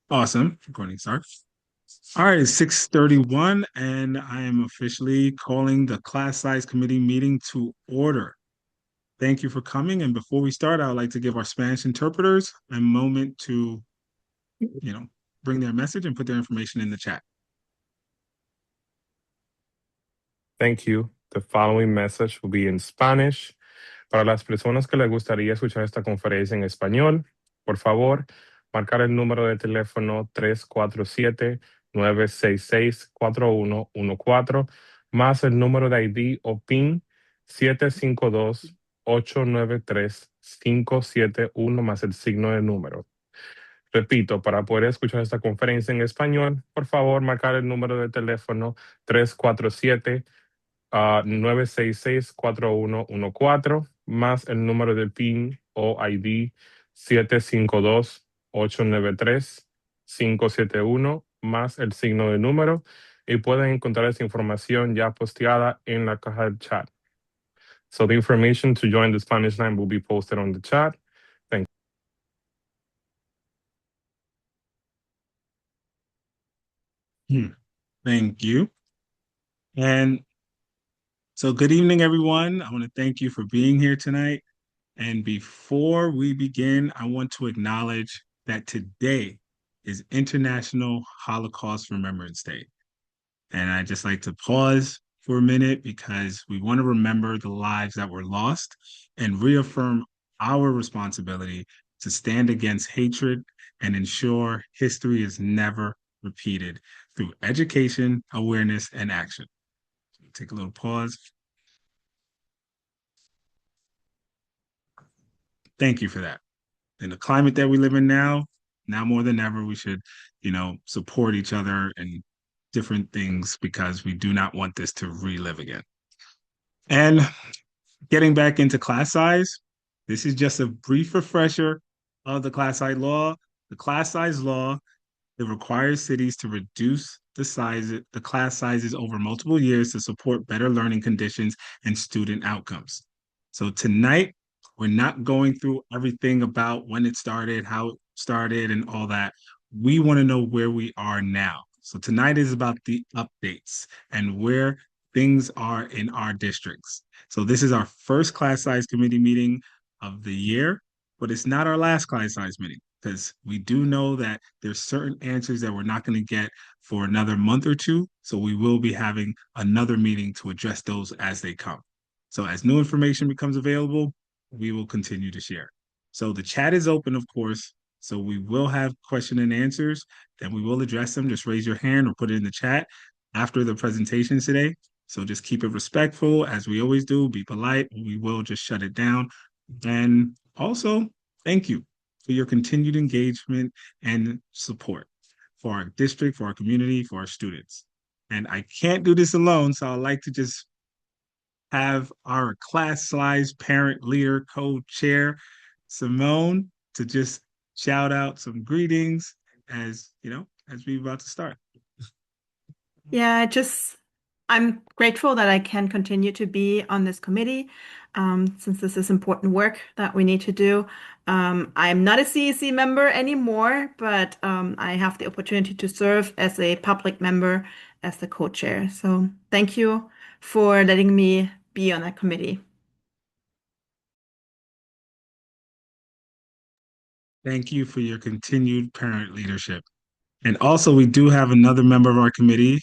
Awesome. Recording starts. All right, it's 6:31, and I am officially calling the class size committee meeting to order. Thank you for coming. And before we start, I would like to give our Spanish interpreters a moment to, you know, bring their message and put their information in the chat. Thank you. The following message will be in Spanish. Para las personas que les gustaría escuchar esta conferencia en español, por favor, marcar el número de teléfono 347-966-4114, más el número de ID o PIN 752-893-571, más el signo de número. Repito, para poder escuchar esta conferencia en español, por favor, marcar el número de teléfono 347 966-4114, más el número de PIN o ID 752-893-571, más el signo de número, y pueden encontrar esa información ya posteada en la caja del chat. So the information to join the Spanish line will be posted on the chat. Thank you. Thank you. And so, good evening, everyone. I want to thank you for being here tonight. And before we begin, I want to acknowledge that today is International Holocaust Remembrance Day. And I just like to pause for a minute because we want to remember the lives that were lost and reaffirm our responsibility to stand against hatred and ensure history is never repeated through education, awareness, and action. Take a little pause. Thank you for that. In the climate that we live in now more than ever, we should, support each other and different things because we do not want this to relive again. And getting back into class size, this is just a brief refresher of the class size law. The class size law, it requires cities to reduce the class sizes over multiple years to support better learning conditions and student outcomes. So tonight, we're not going through everything about when it started, how it started, and all that. We want to know where we are now. So tonight is about the updates and where things are in our districts. So this is our first class size committee meeting of the year, but it's not our last class size meeting because we do know that there's certain answers that we're not going to get for another month or two. So we will be having another meeting to address those as they come. So as new information becomes available, we will continue to share. So the chat is open, of course. So we will have question and answers, then we will address them. Just raise your hand or put it in the chat after the presentations today. So just keep it respectful as we always do, be polite. We will just shut it down. And also, thank you for your continued engagement and support for our district, for our community, for our students. And I can't do this alone, so I'd like to just have our class size parent leader co-chair, Simone, to just shout out some greetings as we're about to start. Yeah, I'm grateful that I can continue to be on this committee since this is important work that we need to do. I'm not a CEC member anymore, but I have the opportunity to serve as a public member as the co-chair. So thank you for letting me be on that committee. Thank you for your continued parent leadership. And also, we do have another member of our committee,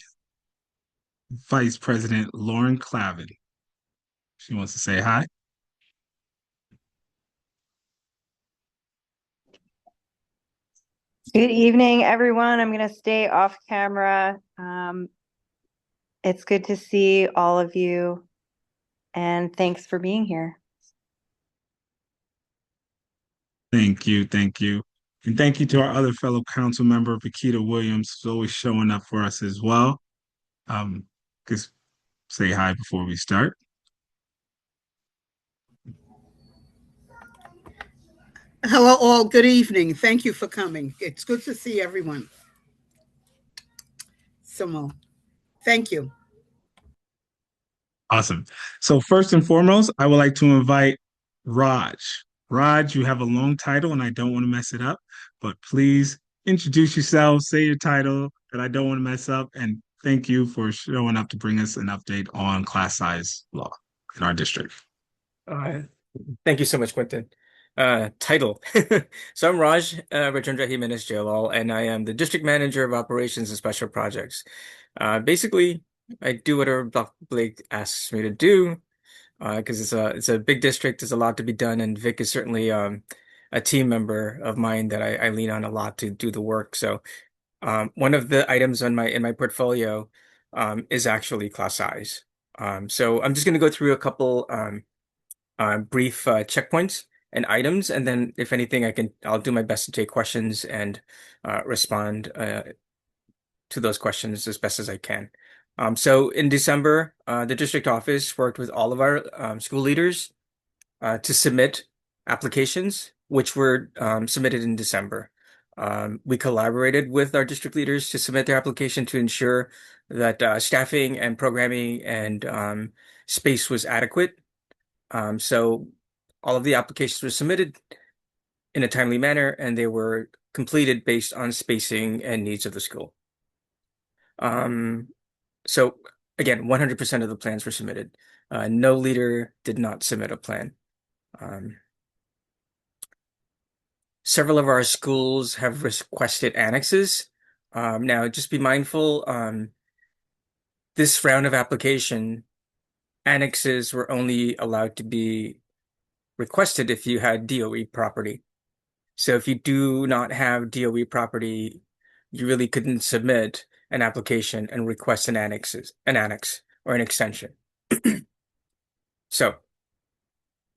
Vice President Lauren Clavin. She wants to say hi. Good evening, everyone. I'm going to stay off camera. It's good to see all of you, and thanks for being here. Thank you. And thank you to our other fellow council member, Pakita Williams, who's always showing up for us as well. Just say hi before we start. Hello, all. Good evening. Thank you for coming. It's good to see everyone. Simone, thank you. Awesome. So first and foremost, I would like to invite Raj. Raj, you have a long title and I don't want to mess it up, but please introduce yourself, say your title that I don't want to mess up, and thank you for showing up to bring us an update on class size law in our district. Uh, Thank you so much, Quentin. Title. So I'm Raj Rajendra Jimenez Jalal, and I am the District Manager of Operations and Special Projects. Basically, I do whatever Dr. Blake asks me to do, because it's a big district. There's a lot to be done, and Vic is certainly a team member of mine that I lean on a lot to do the work. So one of the items on in my portfolio is actually class size. So I'm just going to go through a couple brief checkpoints and items, and then if anything, I'll do my best to take questions and respond to those questions as best as I can. So in December, the district office worked with all of our school leaders to submit applications, which were submitted in December. We collaborated with our district leaders to submit their application to ensure that staffing and programming and space was adequate. So all of the applications were submitted in a timely manner, and they were completed based on spacing and needs of the school. So again, 100% of the plans were submitted. No leader did not submit a plan. Several of our schools have requested annexes. Now, just be mindful, this round of application, annexes were only allowed to be requested if you had DOE property. So if you do not have DOE property, you really couldn't submit an application and request an annex or an extension. So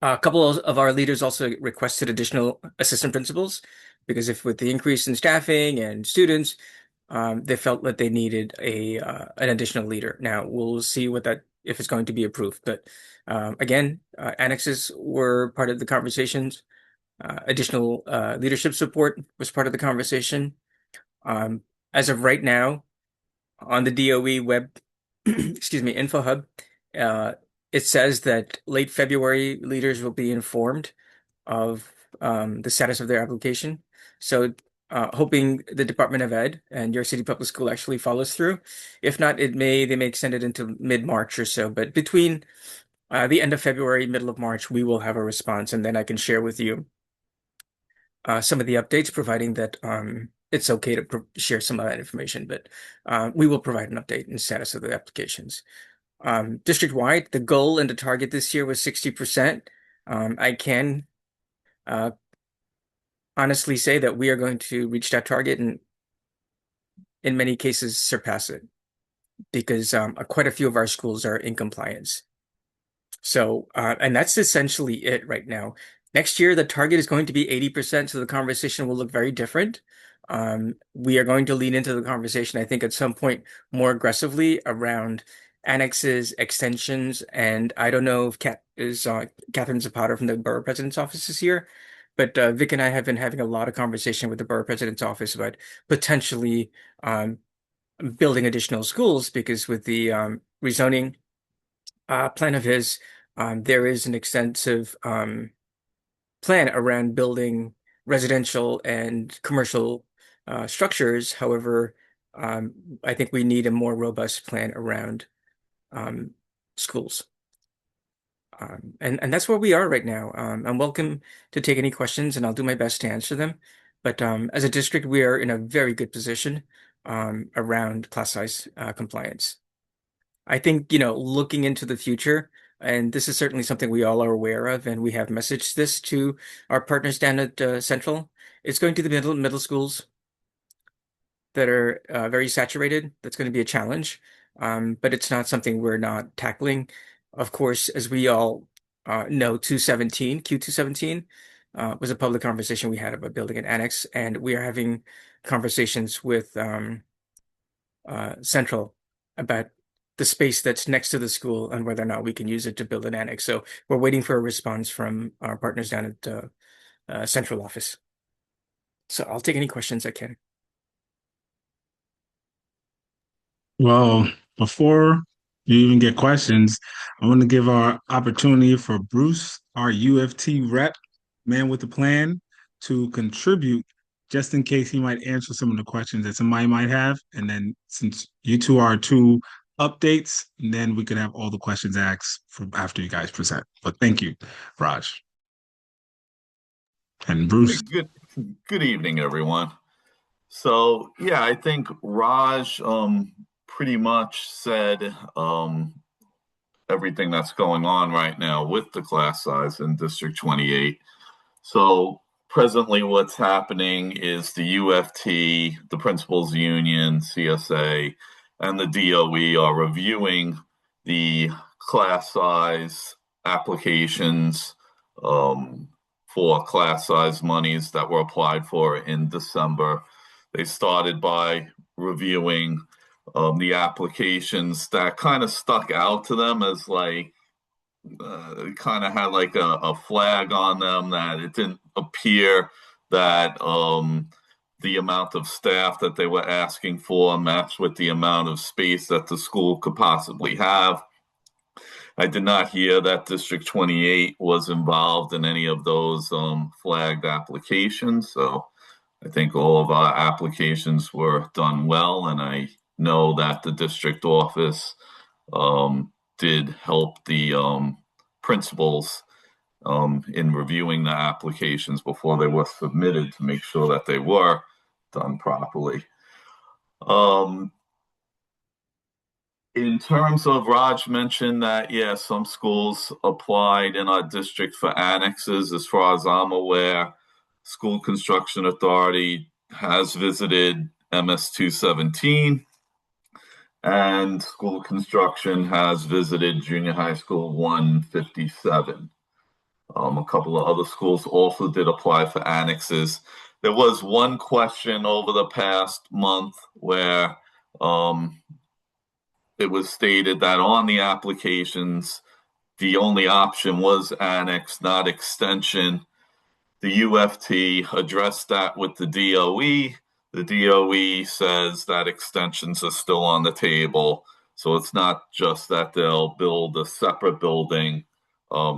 a couple of our leaders also requested additional assistant principals because if with the increase in staffing and students, they felt that they needed an additional leader. Now we'll see if it's going to be approved. But again, annexes were part of the conversations. Additional leadership support was part of the conversation. As of right now, on the DOE web, excuse me, Info Hub, it says that late February leaders will be informed of the status of their application. So hoping the Department of Ed and New York City Public School actually follows through. If not, they may extend it into mid-March or so. But between the end of February, middle of March, we will have a response, and then I can share with you some of the updates, providing that it's okay to share some of that information. But we will provide an update in status of the applications. District-wide, the goal and the target this year was 60%. I can honestly say that we are going to reach that target and in many cases surpass it because quite a few of our schools are in compliance. So, and that's essentially it right now. Next year, the target is going to be 80%, so the conversation will look very different. We are going to lean into the conversation, I think, at some point more aggressively around annexes, extensions, and I don't know if Catherine Zapata from the Borough President's Office is here, but Vic and I have been having a lot of conversation with the Borough President's Office about potentially building additional schools because with the rezoning plan of his, there is an extensive plan around building residential and commercial structures. However, I think we need a more robust plan around schools. And that's where we are right now. I'm welcome to take any questions and I'll do my best to answer them. But as a district, we are in a very good position around class size compliance. I think, looking into the future, and this is certainly something we all are aware of, and we have messaged this to our partners down at Central, it's going to the middle schools that are very saturated. That's going to be a challenge, but it's not something we're not tackling. Of course, as we all know, Q217 was a public conversation we had about building an annex, and we are having conversations with Central about the space that's next to the school and whether or not we can use it to build an annex. So we're waiting for a response from our partners down at Central office. So I'll take any questions I can. Well, before you even get questions, I want to give our opportunity for Bruce, our UFT rep, man with the plan, to contribute just in case he might answer some of the questions that somebody might have. And then since you two are two updates, then we could have all the questions asked from after you guys present. But thank you, Raj. And Bruce. Good evening, everyone. So yeah, I think Raj pretty much said everything that's going on right now with the class size in District 28. So presently what's happening is the UFT, the Principals Union, CSA, and the DOE are reviewing the class size applications for class size monies that were applied for in December. They started by reviewing the applications that kind of stuck out to them as like kind of had like a flag on them that it didn't appear that the amount of staff that they were asking for matched with the amount of space that the school could possibly have. I did not hear that District 28 was involved in any of those flagged applications. So I think all of our applications were done well, and I know that the district office did help the principals in reviewing the applications before they were submitted to make sure that they were done properly. In terms of Raj mentioned that, yeah, some schools applied in our district for annexes. As far as I'm aware, School Construction Authority has visited MS 217, and School Construction has visited Junior High School 157. A couple of other schools also did apply for annexes. There was one question over the past month where it was stated that on the applications, the only option was annex, not extension. The UFT addressed that with the DOE. The DOE says that extensions are still on the table. So it's not just that they'll build a separate building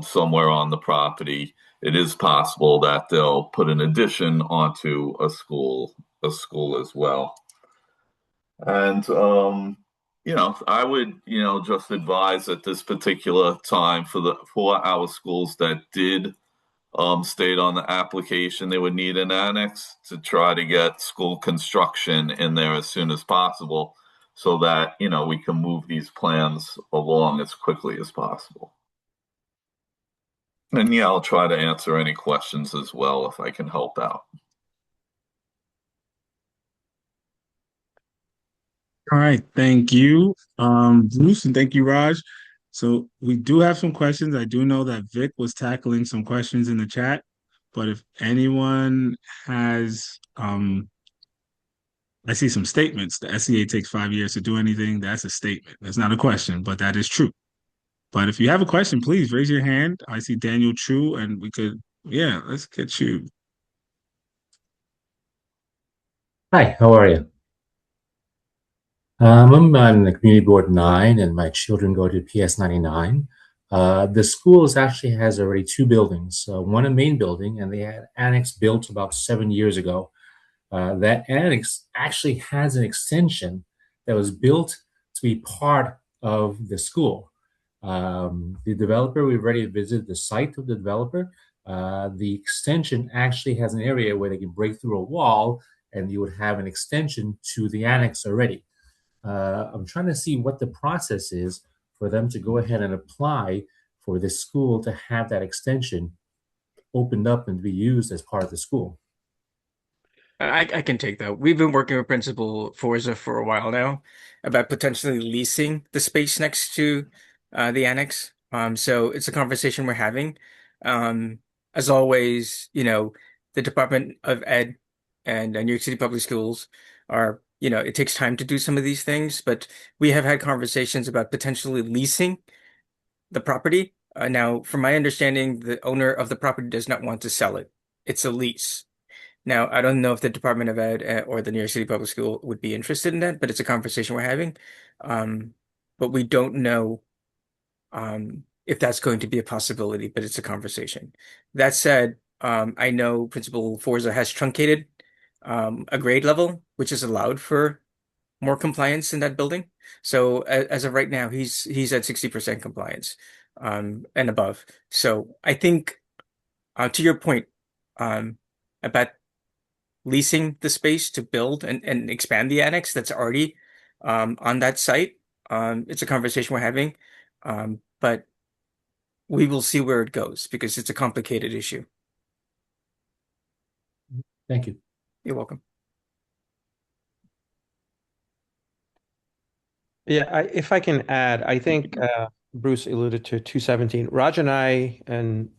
somewhere on the property. It is possible that they'll put an addition onto a school as well. And I would, just advise at this particular time for our schools that did state on the application they would need an annex to try to get school construction in there as soon as possible so that, we can move these plans along as quickly as possible. And yeah, I'll try to answer any questions as well if I can help out. All right, thank you, Bruce, and thank you, Raj. So we do have some questions. I do know that Vic was tackling some questions in the chat, but if anyone has, I see some statements. The SEA takes 5 years to do anything. That's a statement. That's not a question, but that is true. But if you have a question, please raise your hand. I see Daniel Chu, and let's get you. Hi, how are you? I'm on the Community Board 9, and my children go to PS 99. The school actually has already two buildings, one a main building, and they had annex built about 7 years ago. That annex actually has an extension that was built to be part of the school. The developer, we've already visited the site of the developer. The extension actually has an area where they can break through a wall, and you would have an extension to the annex already. I'm trying to see what the process is for them to go ahead and apply for this school to have that extension opened up and be used as part of the school. I can take that. We've been working with Principal Forza for a while now about potentially leasing the space next to the annex. So it's a conversation we're having. As always, the Department of Ed and New York City Public Schools are, it takes time to do some of these things, but we have had conversations about potentially leasing the property. Now, from my understanding, the owner of the property does not want to sell it. It's a lease. Now, I don't know if the Department of Ed or the New York City Public School would be interested in that, but it's a conversation we're having. But we don't know if that's going to be a possibility, but it's a conversation. That said, I know Principal Forza has truncated a grade level, which is allowed for more compliance in that building. So as of right now, he's at 60% compliance, and above. So I think, to your point, about leasing the space to build and expand the annex that's already on that site, it's a conversation we're having, but we will see where it goes because it's a complicated issue. Thank you. You're welcome. Yeah, if I can add, I think Bruce alluded to 217. Raj and I, and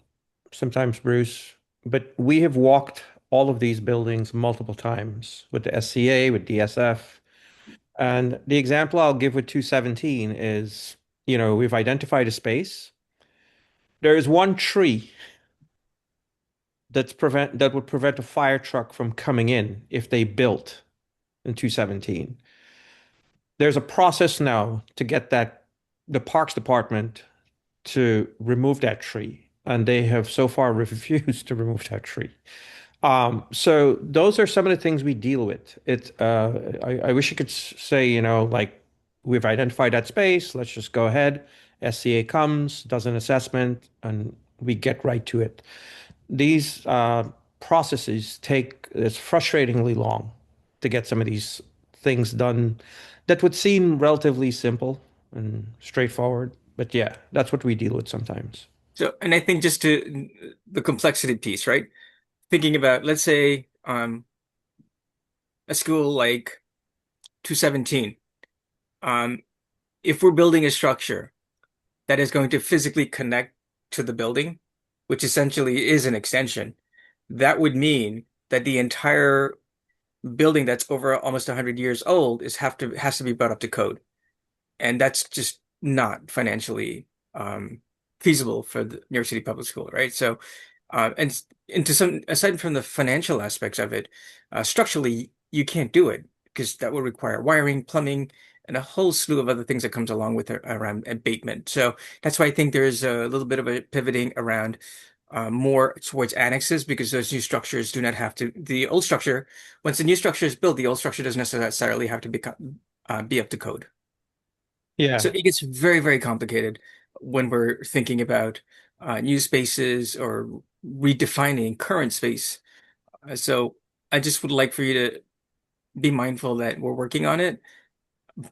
sometimes Bruce, but we have walked all of these buildings multiple times with the SCA, with DSF. And the example I'll give with 217 is, we've identified a space. There is one tree that would prevent a fire truck from coming in if they built in 217. There's a process now to get the Parks Department to remove that tree, and they have so far refused to remove that tree. So those are some of the things we deal with. I wish you could say, like, we've identified that space, let's just go ahead. SCA comes, does an assessment, and we get right to it. These processes it's frustratingly long to get some of these things done that would seem relatively simple and straightforward. But yeah, that's what we deal with sometimes. So, and I think just to the complexity piece, right? Thinking about, let's say, a school like 217, if we're building a structure that is going to physically connect to the building, which essentially is an extension, that would mean that the entire building that's over almost 100 years old has to be brought up to code, and that's just not financially feasible for the New York City Public School, right? So, and to some, aside from the financial aspects of it, structurally you can't do it because that would require wiring, plumbing, and a whole slew of other things that comes along with it around abatement. So that's why I think there's a little bit of a pivoting around more towards annexes, because those new structures do not have to. The old structure, once the new structure is built, the old structure doesn't necessarily have to be up to code. Yeah. So it gets very, very complicated when we're thinking about new spaces or redefining current space. So I just would like for you to be mindful that we're working on it,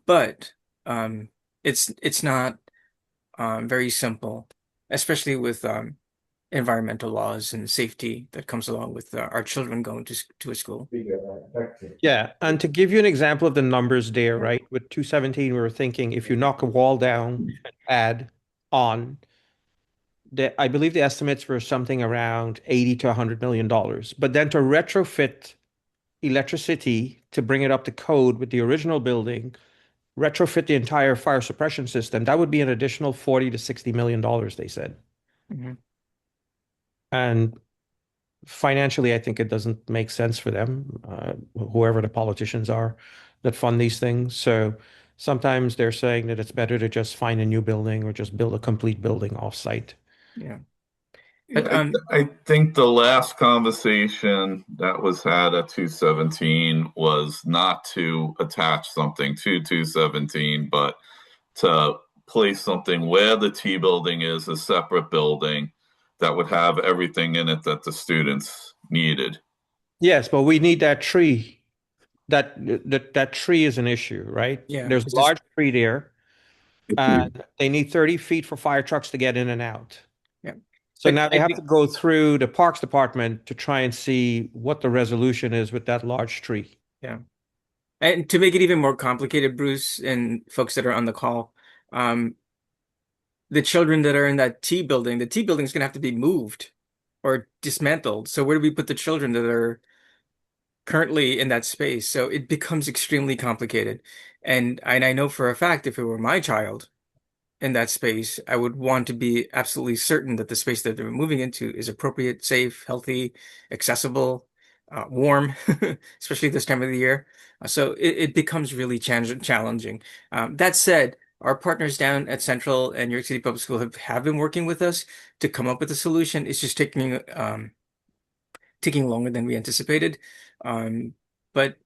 but it's not very simple, especially with environmental laws and safety that comes along with our children going to a school. Yeah, and to give you an example of the numbers there, right? With 217, we were thinking if you knock a wall down and add on, I believe the estimates were something around 80 to $100 million. But then to retrofit electricity to bring it up to code with the original building, retrofit the entire fire suppression system, that would be an additional 40 to $60 million, they said. Mm-hmm. And financially, I think it doesn't make sense for them, whoever the politicians are that fund these things. So sometimes they're saying that it's better to just find a new building or just build a complete building off-site. Yeah. But I think the last conversation that was had at 217 was not to attach something to 217, but to place something where the T building is, a separate building that would have everything in it that the students needed. Yes, but we need that tree. That tree is an issue, right? Yeah, There's a large tree there, and they need 30 feet for fire trucks to get in and out. Yeah. So But now they I have think- to go through the Parks Department to try and see what the resolution is with that large tree. Yeah. And to make it even more complicated, Bruce and folks that are on the call, the children that are in that T building, the T building is going to have to be moved or dismantled. So where do we put the children that are currently in that space? So it becomes extremely complicated. And I know for a fact, if it were my child in that space, I would want to be absolutely certain that the space that they're moving into is appropriate, safe, healthy, accessible, warm, especially this time of the year. So it becomes really challenging. That said, our partners down at Central and New York City Public School have been working with us to come up with a solution. It's just taking taking longer than we anticipated. But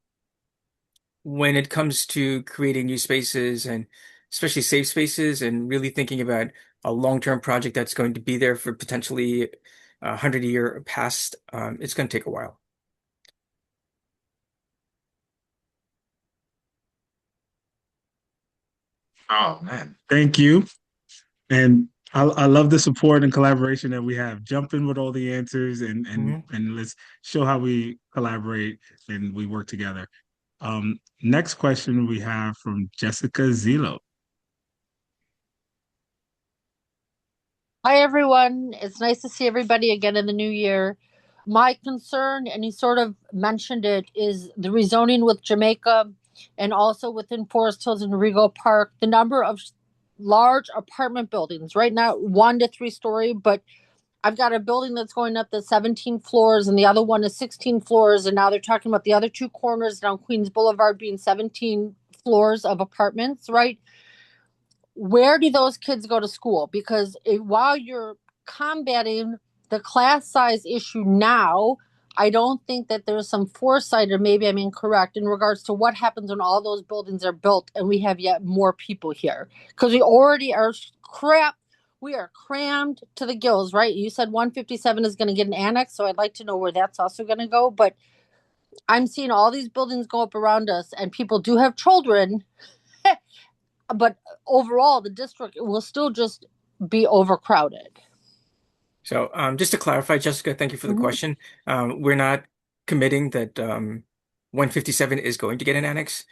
when it comes to creating new spaces and especially safe spaces and really thinking about a long-term project that's going to be there for potentially 100 year past, it's going to take a while. Oh man, thank you. And I love the support and collaboration that we have. Jump in with all the answers and let's show how we collaborate and we work together. Next question we have from Jessica Zilo. Hi, everyone. It's nice to see everybody again in the new year. My concern, and you sort of mentioned it, is the rezoning with Jamaica and also within Forest Hills and Rego Park. The number of large apartment buildings right now, 1 to 3 story, but I've got a building that's going up to 17 floors and the other one is 16 floors. And now they're talking about the other two corners down Queens Boulevard being 17 floors of apartments, right? Where do those kids go to school? Because while you're combating the class size issue now, I don't think that there's some foresight, or maybe I'm incorrect, in regards to what happens when all those buildings are built and we have yet more people here. Because we already are we are crammed to the gills, right? You said 157 is going to get an annex, so I'd like to know where that's also going to go. But I'm seeing all these buildings go up around us, and people do have children. But overall, the district will still just be overcrowded. So just to clarify, Jessica, thank you for the question. We're not committing that 157 is going to get an annex.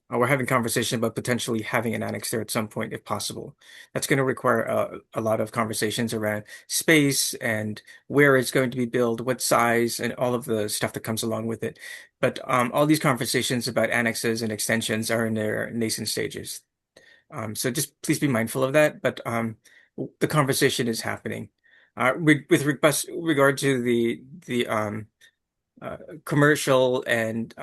We're having conversation about potentially having an annex there at some point, if possible. That's going to require a lot of conversations around space and where it's going to be built, what size, and all of the stuff that comes along with it. But all these conversations about annexes and extensions are in their nascent stages. So just please be mindful of that. But the conversation is happening. With regard to the commercial and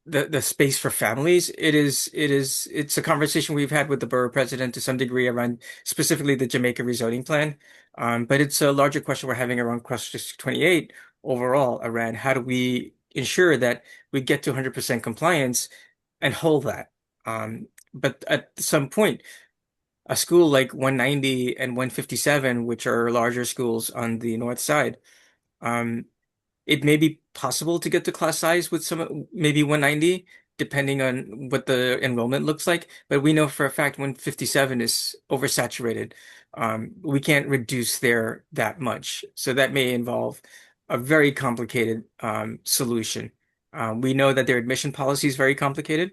the space for families, it's a conversation we've had with the borough president to some degree around specifically the Jamaica rezoning plan. But it's a larger question we're having around Cross District 28 overall around how do we ensure that we get to 100% compliance and hold that. But at some point, a school like 190 and 157, which are larger schools on the north side, it may be possible to get to class size with some, maybe 190, depending on what the enrollment looks like. But we know for a fact 157 is oversaturated. We can't reduce there that much. So that may involve a very complicated solution. We know that their admission policy is very complicated,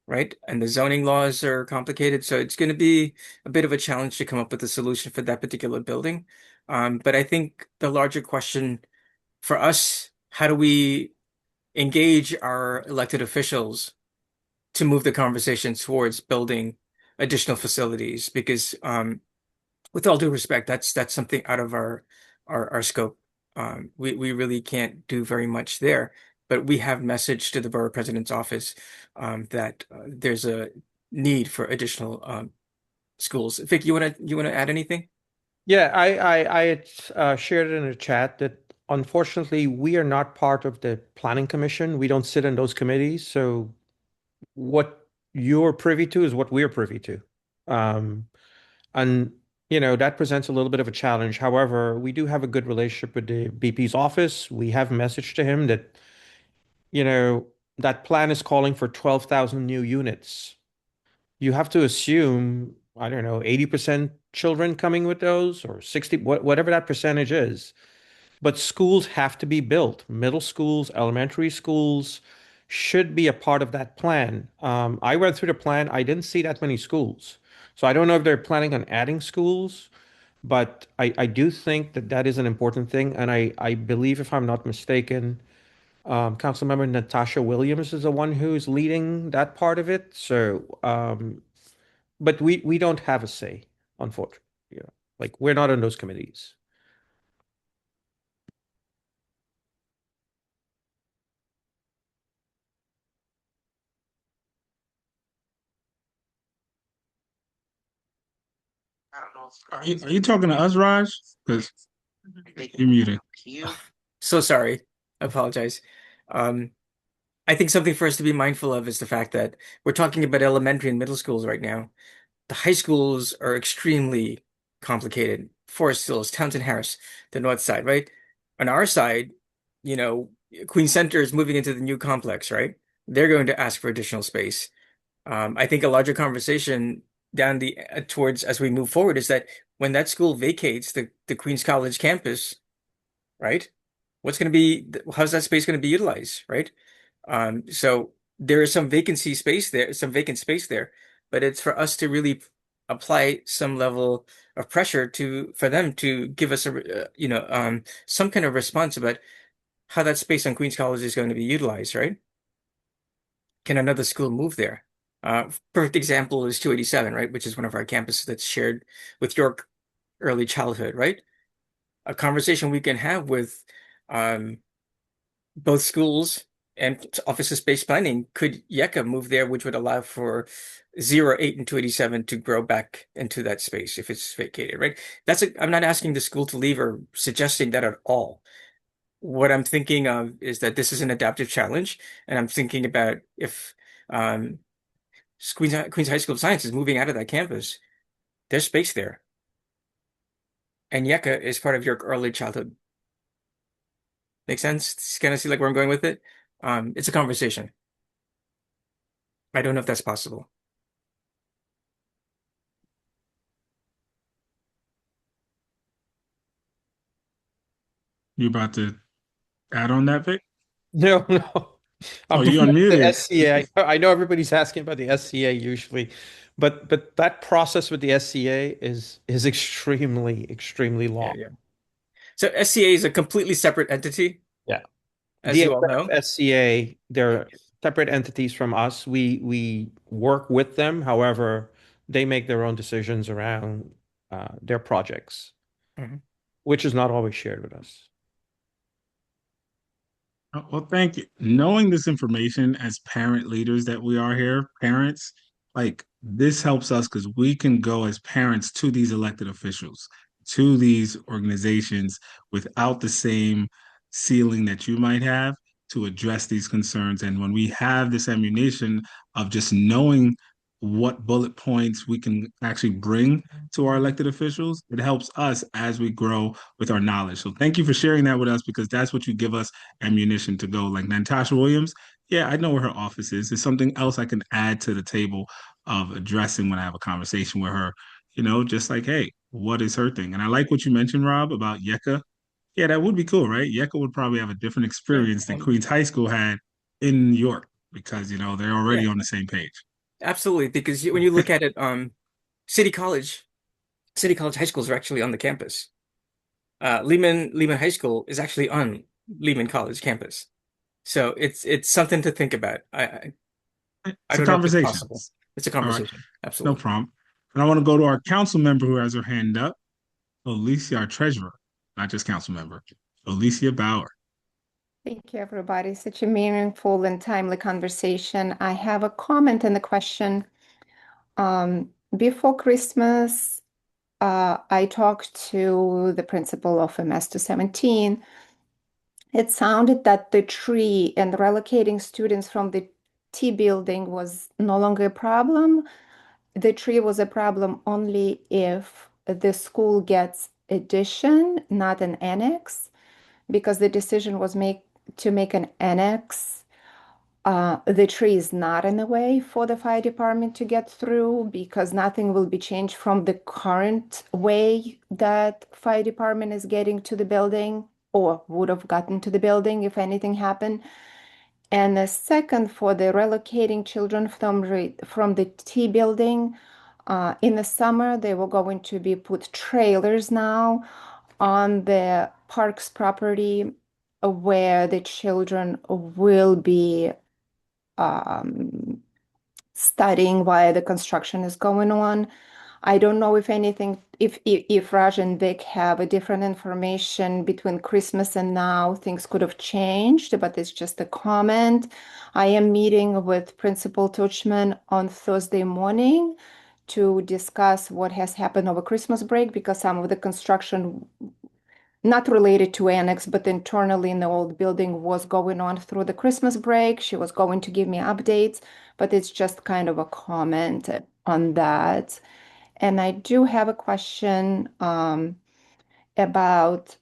right? And the zoning laws are complicated. So it's going to be a bit of a challenge to come up with a solution for that particular building. But I think the larger question for us, how do we engage our elected officials to move the conversation towards building additional facilities? Because with all due respect, that's something out of our scope. We really can't do very much there. But we have messaged to the borough president's office that there's a need for additional schools. Vic, you wanna add anything? Yeah, I had shared it in a chat that unfortunately we are not part of the planning commission. We don't sit in those committees. So what you're privy to is what we're privy to. And that presents a little bit of a challenge. However, we do have a good relationship with the BP's office. We have messaged to him that that plan is calling for 12,000 new units. You have to assume, I don't know, 80% children coming with those or 60, whatever that percentage is. But schools have to be built. Middle schools, elementary schools should be a part of that plan. I went through the plan. I didn't see that many schools. So I don't know if they're planning on adding schools, but I do think that that is an important thing. And I believe, if I'm not mistaken, Councilmember Natasha Williams is the one who's leading that part of it. So, but we don't have a say, unfortunately. Like we're not on those committees. Are you talking to us, Raj? Because You're muted. So sorry. I apologize. I think something for us to be mindful of is the fact that we're talking about elementary and middle schools right now. The high schools are extremely complicated. Forest Hills, Townsend Harris, the north side, right? On our side, you know, Queen Center is moving into the new complex, right? They're going to ask for additional space. I think a larger conversation down the towards as we move forward is that when that school vacates the Queens College campus, right? What's going to be, how's that space going to be utilized, right? So there is some vacancy space there, some vacant space there, but it's for us to really apply some level of pressure for them to give us some kind of response about how that space on Queens College is going to be utilized, right? Can another school move there? Perfect example is 287, right? Which is one of our campuses that's shared with York Early Childhood, right? A conversation we can have with both schools and Office of Space Planning. Could YECA move there, which would allow for 08 and 287 to grow back into that space if it's vacated, right? I'm not asking the school to leave or suggesting that at all. What I'm thinking of is that this is an adaptive challenge, and I'm thinking about if Queens High School of Science is moving out of that campus, there's space there. And YECA is part of your early childhood. Make sense? Kind of see like where I'm going with it? It's a conversation. I don't know if that's possible. You about to add on that, Vic? No, no. Oh, I'm you bringing up the unmuted. SCA. I know everybody's asking about the SCA usually, but that process with the SCA is extremely long. Yeah. So SCA is a completely separate entity. Yeah. As you all know. SCA, they're separate entities from us. We work with them. However, they make their own decisions around their projects, which is not always shared with us. Well, thank you. Knowing this information as parent leaders that we are here, parents, like this helps us because we can go as parents to these elected officials, to these organizations without the same ceiling that you might have to address these concerns. And when we have this ammunition of just knowing what bullet points we can actually bring to our elected officials, it helps us as we grow with our knowledge. So thank you for sharing that with us because that's what you give us ammunition to go. Like Natasha Williams, yeah, I know where her office is. It's something else I can add to the table of addressing when I have a conversation with her, just like, hey, what is her thing? And I like what you mentioned, Rob, about YECA. Yeah, that would be cool, right? YECA would probably have a different experience than Queens High School had in New York because, they're already on the same page. Absolutely, because when you look at it, City College high schools are actually on the campus. Lehman High School is actually on Lehman College campus. So it's something to think about. I It's a don't know if it's conversation. possible. It's a conversation. Absolutely. No problem. And I want to go to our council member who has her hand up, Alicia, our treasurer, not just council member, Alicia Bauer. Thank you, everybody. Such a meaningful and timely conversation. I have a comment and a question. Before Christmas, I talked to the principal of MS 217. It sounded that the tree and relocating students from the T building was no longer a problem. The tree was a problem only if the school gets addition, not an annex, because the decision was to make an annex. The tree is not in the way for the fire department to get through because nothing will be changed from the current way that fire department is getting to the building or would have gotten to the building if anything happened. And the second, for the relocating children from the T building, in the summer, they were going to be put trailers now on the parks property where the children will be studying while the construction is going on. I don't know if Raj and Vic have a different information between Christmas and now, things could have changed, but it's just a comment. I am meeting with Principal Tuchman on Thursday morning to discuss what has happened over Christmas break because some of the construction not related to annex, but internally in the old building was going on through the Christmas break. She was going to give me updates, but it's just kind of a comment on that. And I do have a question about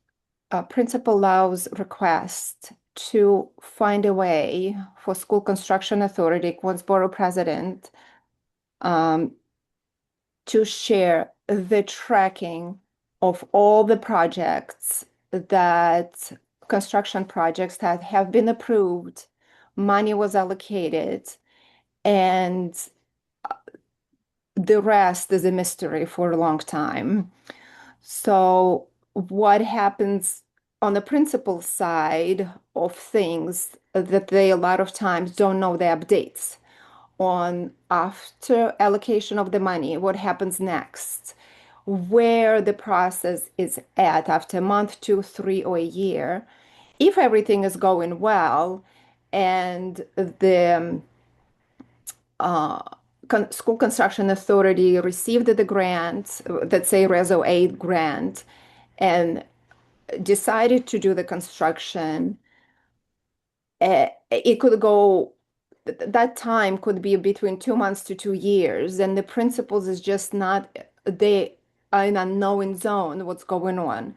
Principal Lau's request to find a way for School Construction Authority, Queensboro President, to share the tracking of all the projects that construction projects that have been approved, money was allocated, and the rest is a mystery for a long time. So what happens on the principal side of things that they a lot of times don't know the updates on after allocation of the money, what happens next, where the process is at after a month, 2, 3, or a year. If everything is going well and the School Construction Authority received the grant, let's say Reso 8 grant, and decided to do the construction, it could go, that time could be between 2 months to 2 years, and the principals is just not, they are in a unknown zone what's going on.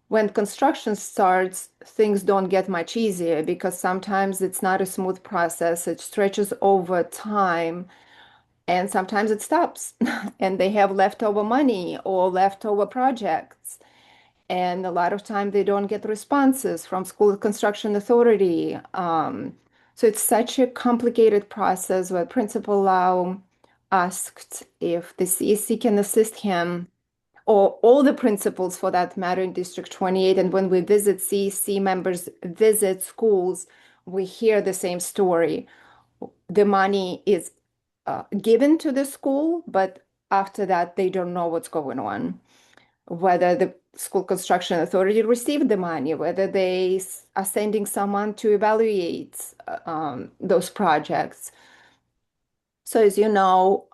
When construction starts, things don't get much easier because sometimes it's not a smooth process. It stretches over time and sometimes it stops and they have leftover money or leftover projects. And a lot of time they don't get responses from School Construction Authority. So it's such a complicated process where Principal Lau asked if the CEC can assist him, or all the principals for that matter in District 28. And when we visit CEC members, visit schools, we hear the same story. The money is given to the school, but after that, they don't know what's going on. Whether the School Construction Authority received the money, whether they are sending someone to evaluate those projects. So as you know,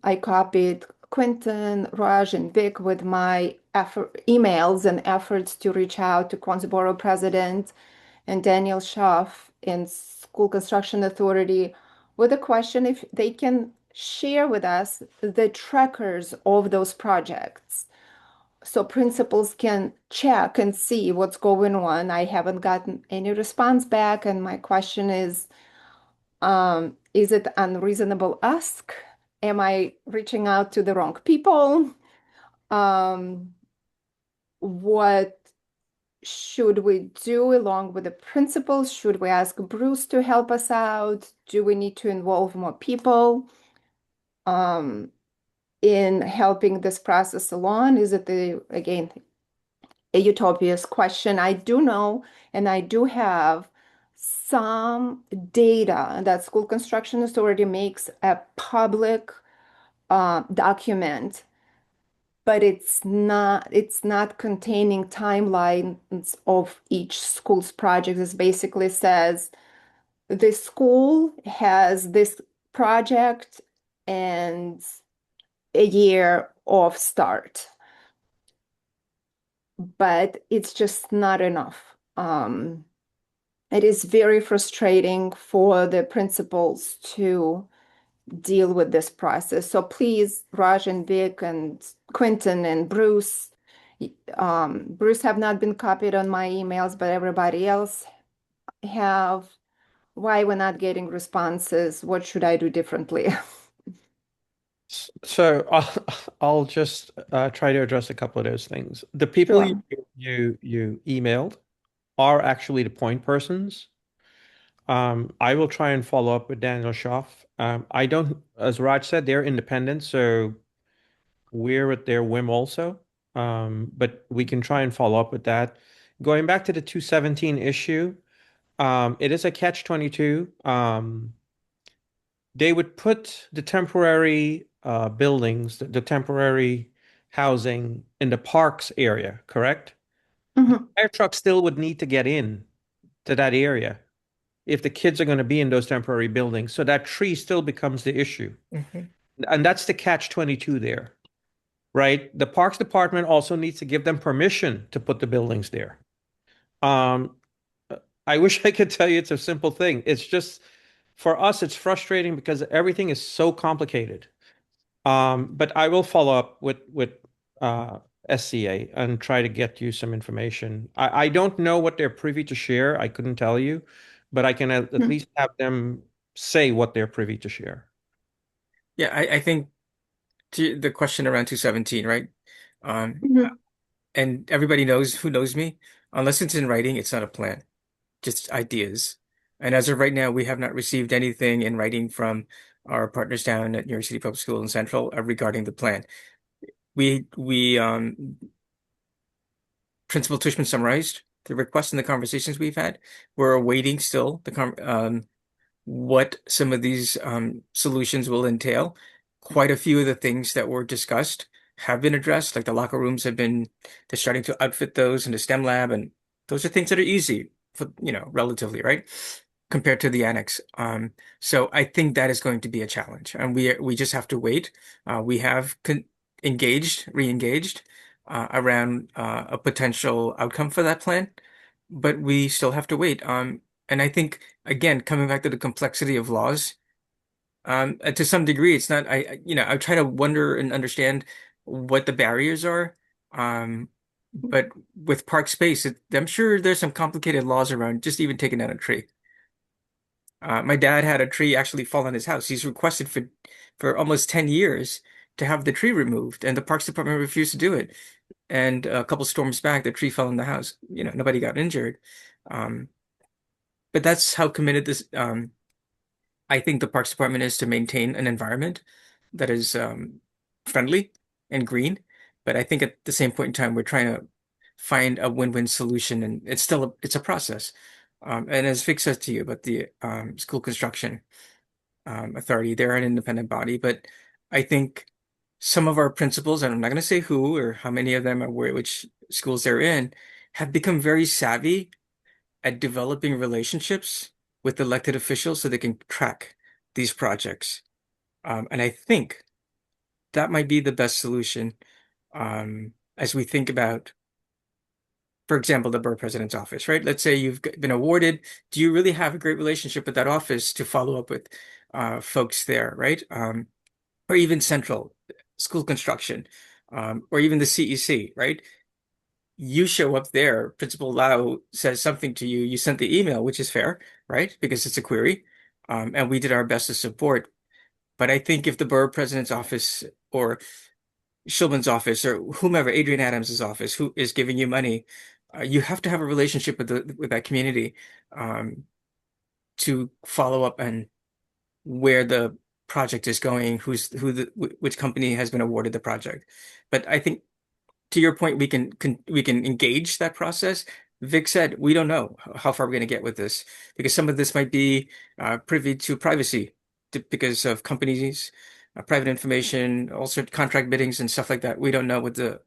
I copied Quentin, Raj, and Vic with my emails and efforts to reach out to Queensboro President and Daniel Schaff in School Construction Authority with a question if they can share with us the trackers of those projects so principals can check and see what's going on. I haven't gotten any response back, and my question is it unreasonable ask? Am I reaching out to the wrong people? What should we do along with the principals? Should we ask Bruce to help us out? Do we need to involve more people in helping this process along? Is it again, a utopia's question? I do know, and I do have some data that School Construction Authority makes a public document, but it's not containing timelines of each school's project. It basically says the school has this project and a year of start, but it's just not enough. It is very frustrating for the principals to deal with this process. So please, Raj and Vic and Quentin and Bruce, Bruce have not been copied on my emails, but everybody else have. Why we're not getting responses? What should I do differently? So I'll just try to address a couple of those things. The people Sure. you emailed are actually the point persons. I will try and follow up with Daniel Schaff. I don't, as Raj said, they're independent, so we're at their whim also. But we can try and follow up with that. Going back to the 217 issue, it is a catch-22. They would put the temporary buildings, the temporary housing in the parks area, correct? Mhm. Fire truck still would need to get in to that area if the kids are going to be in those temporary buildings. So that tree still becomes the issue. Mhm. And that's the catch-22 there. right? The Parks Department also needs to give them permission to put the buildings there. I wish I could tell you it's a simple thing. It's just, for us, it's frustrating because everything is so complicated. But I will follow up with SCA and try to get you some information. I don't know what they're privy to share. I couldn't tell you, but I can at least have them say what they're privy to share. Yeah, I think to the question around 217, right? And everybody knows who knows me. Unless it's in writing, it's not a plan, just ideas. And as of right now, we have not received anything in writing from our partners down at New York City Public School and Central regarding the plan. Principal Tushman summarized the requests and the conversations we've had. We're awaiting still what some of these solutions will entail. Quite a few of the things that were discussed have been addressed, like the locker rooms they're starting to outfit those in the STEM lab, and those are things that are easy for, relatively, right? Compared to the annex. So I think that is going to be a challenge, and we just have to wait. We have re-engaged around a potential outcome for that plan, but we still have to wait. And I think, again, coming back to the complexity of laws, to some degree, it's not, I try to wonder and understand what the barriers are. But with park space, I'm sure there's some complicated laws around just even taking down a tree. My dad had a tree actually fall on his house. He's requested for almost 10 years to have the tree removed, and the Parks Department refused to do it. And a couple storms back, the tree fell in the house. Nobody got injured. But that's how committed this, I think the Parks Department is to maintain an environment that is friendly and green. But I think at the same point in time, we're trying to find a win-win solution, and it's a process. And as Vic said to you about the school construction authority, they're an independent body, but I think some of our principals, and I'm not going to say who or how many of them are which schools they're in, have become very savvy at developing relationships with elected officials so they can track these projects. And I think that might be the best solution as we think about, for example, the borough president's office, right? Let's say you've been awarded. Do you really have a great relationship with that office to follow up with folks there, right? Or even central school construction, or even the CEC, right? You show up there, Principal Lau says something to you, you sent the email, which is fair, right? Because it's a query. And we did our best to support. But I think if the borough president's office or Shulman's office or whomever, Adrian Adams' office, who is giving you money, you have to have a relationship with that community to follow up on where the project is going, which company has been awarded the project. But I think, to your point, we can engage that process. Vic said we don't know how far we're going to get with this, because some of this might be privy to privacy because of companies, private information, also contract biddings and stuff like that. We don't know what the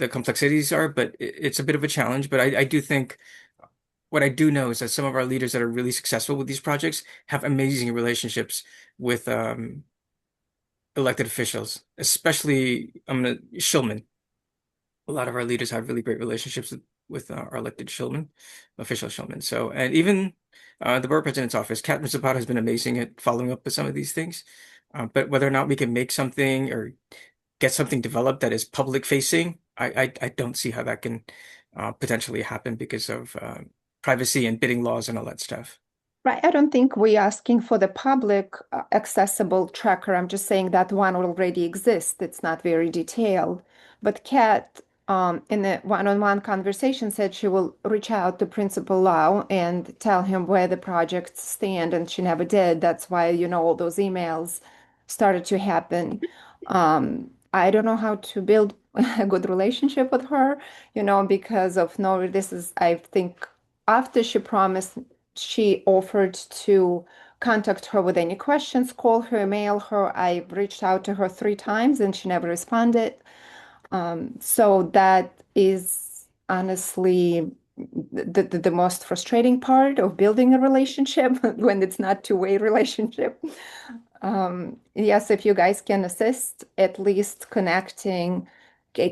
complexities are, but it's a bit of a challenge. But I do think, what I do know is that some of our leaders that are really successful with these projects have amazing relationships with elected officials, especially Shulman. A lot of our leaders have really great relationships with our elected official Shulman. So, and even the borough president's office, Catherine Zapata has been amazing at following up with some of these things. But whether or not we can make something or get something developed that is public facing, I don't see how that can potentially happen because of privacy and bidding laws and all that stuff. Right. I don't think we're asking for the public accessible tracker. I'm just saying that one already exists. It's not very detailed. But Kat, in a one-on-one conversation, said she will reach out to Principal Lau and tell him where the projects stand, and she never did. That's why, all those emails started to happen. I don't know how to build a good relationship with her, because of I think after she promised, she offered to contact her with any questions, call her, mail her. I reached out to her 3 times and she never responded. So that is honestly the most frustrating part of building a relationship when it's not two-way relationship. Yes, if you guys can assist, at least connecting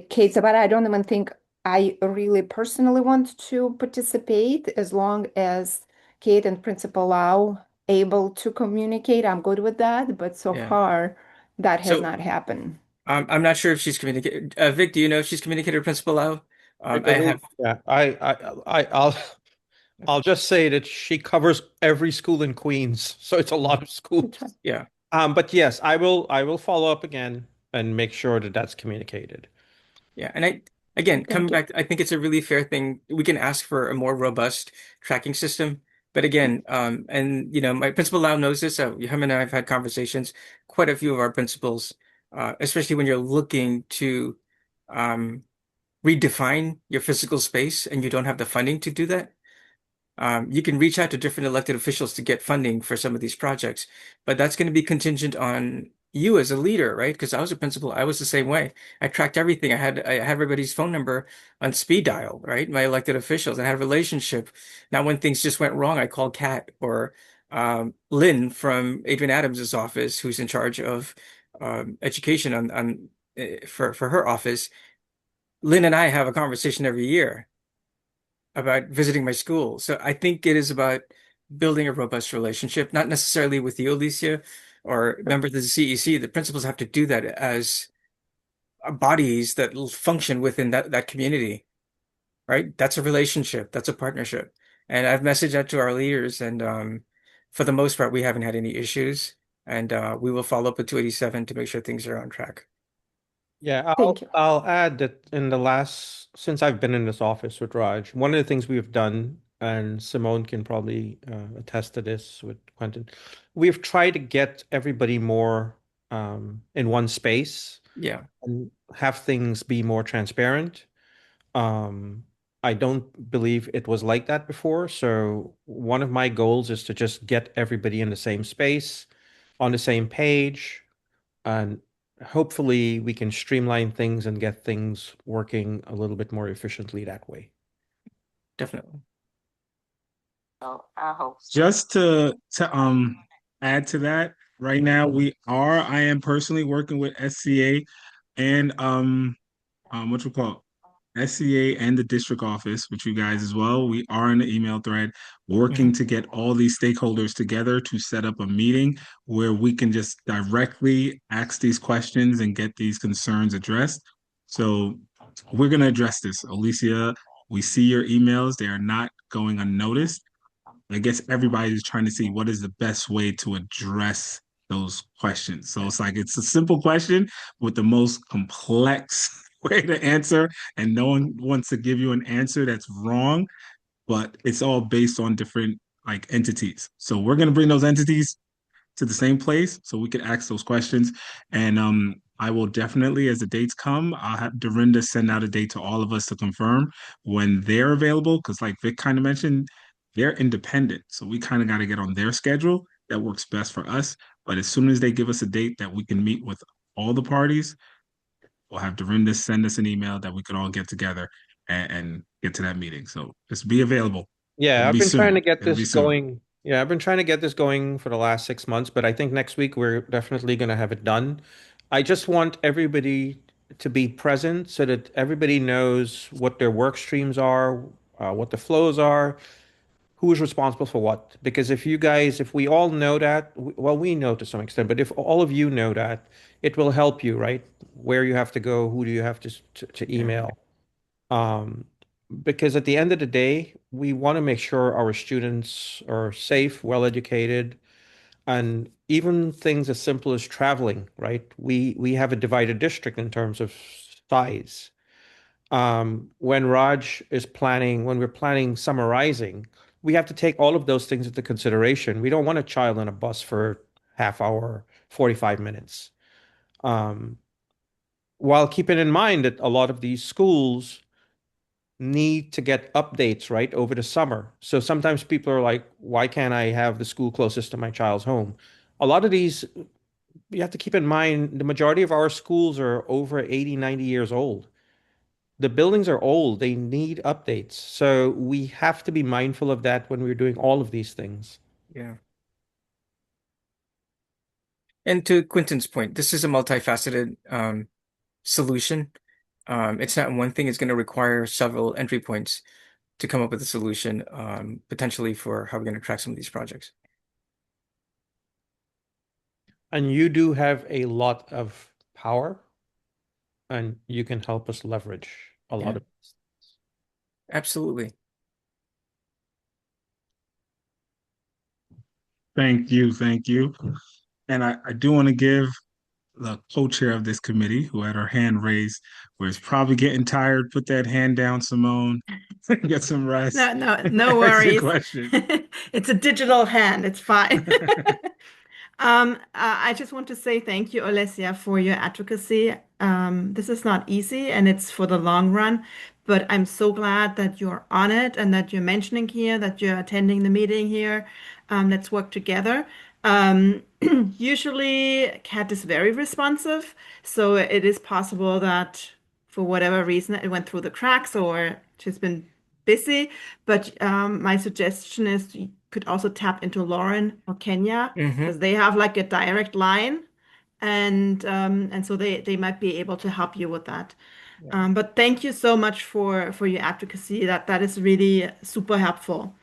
kids, but I don't even think I really personally want to participate as long as Kate and Principal Lau able to communicate. I'm good with that, but so Yeah. far that has So not happened. I'm not sure if she's communicated. Vic, do you know if she's communicated with Principal Lau? I I believe, have. yeah, I'll just say that she covers every school in Queens, so it's a lot of schools. Okay. Yeah. But yes, I will follow up again and make sure that that's communicated. Yeah, and again, coming Thank you. back, I think it's a really fair thing. We can ask for a more robust tracking system. But again, and my principal now knows this. Him and I have had conversations, quite a few of our principals, especially when you're looking to um, redefine your physical space and you don't have the funding to do that. You can reach out to different elected officials to get funding for some of these projects, but that's going to be contingent on you as a leader, right? Because I was a principal, I was the same way. I tracked everything. I had everybody's phone number on speed dial, right? My elected officials. I had a relationship. Now, when things just went wrong, I called Kat or Lynn from Adrian Adams's office, who's in charge of education for her office. Lynn and I have a conversation every year about visiting my school. So I think it is about building a robust relationship, not necessarily with you, Alicia, or members of the CEC. The principals have to do that as bodies that function within that community, right? That's a relationship. That's a partnership. And I've messaged that to our leaders, and for the most part, we haven't had any issues. And we will follow up with 287 to make sure things are on track. Yeah, Thank you. I'll add that since I've been in this office with Raj, one of the things we've done, and Simone can probably attest to this with Quentin, we've tried to get everybody more in one space Yeah. and have things be more transparent. Um, I don't believe it was like that before. So one of my goals is to just get everybody in the same space, on the same page, and hopefully we can streamline things and get things working a little bit more efficiently that way. Definitely. Just to add to that, right now I am personally working with SCA and what you call SCA and the district office with you guys as well. We are in the email thread working to get all these stakeholders together to set up a meeting where we can just directly ask these questions and get these concerns addressed. So we're going to address this. Alicia, we see your emails. They are not going unnoticed. I guess everybody's trying to see what is the best way to address those questions. So it's a simple question with the most complex way to answer, and no one wants to give you an answer that's wrong, but it's all based on different entities. So we're gonna bring those entities to the same place so we can ask those questions. And I will definitely, as the dates come, I'll have Dorinda send out a date to all of us to confirm when they're available. Because like Vic kind of mentioned, they're independent. So we kind of got to get on their schedule that works best for us. But as soon as they give us a date that we can meet with all the parties, we'll have Dorinda send us an email that we can all get together and get to that meeting. So just be available. Yeah, It'll I've be been trying soon. to get It'll be this soon. going. Yeah, I've been trying to get this going for the last 6 months, but I think next week we're definitely going to have it done. I just want everybody to be present so that everybody knows what their work streams are, what the flows are, who's responsible for what. Because if we all know that, well, we know to some extent, but if all of you know that, it will help you, right? Where you have to go, who do you have to email? Um, because at the end of the day, we want to make sure our students are safe, well educated, and even things as simple as traveling, right? We have a divided district in terms of size. When we're planning summarizing, we have to take all of those things into consideration. We don't want a child on a bus for half hour, 45 minutes. Um, while keeping in mind that a lot of these schools need to get updates right over the summer. So sometimes people are like, why can't I have the school closest to my child's home? A lot of these, you have to keep in mind, the majority of our schools are over 80, 90 years old. The buildings are old, they need updates. So we have to be mindful of that when we're doing all of these things. Yeah. And to Quentin's point, this is a multifaceted solution. It's not one thing. It's going to require several entry points to come up with a solution, potentially for how we're going to track some of these projects. And you do have a lot of power, and you can help us leverage a lot Yeah. of these things. Absolutely. Thank you, thank you. And I do want to give the co-chair of this committee, who had her hand raised, who is probably getting tired, put that hand down, Simone. Get some rest. No Ask your worries. question. It's a digital hand. It's fine. I just want to say thank you, Alessia, for your advocacy. This is not easy and it's for the long run, but I'm so glad that you're on it and that you're mentioning here, that you're attending the meeting here. Let's work together. Usually, Kat is very responsive, so it is possible that for whatever reason it went through the cracks or she's been busy. But my suggestion is you could also tap into Lauren or Kenya because they have like a direct line, and so they might be able to help you with that. But thank you so much for your advocacy. That is really super helpful.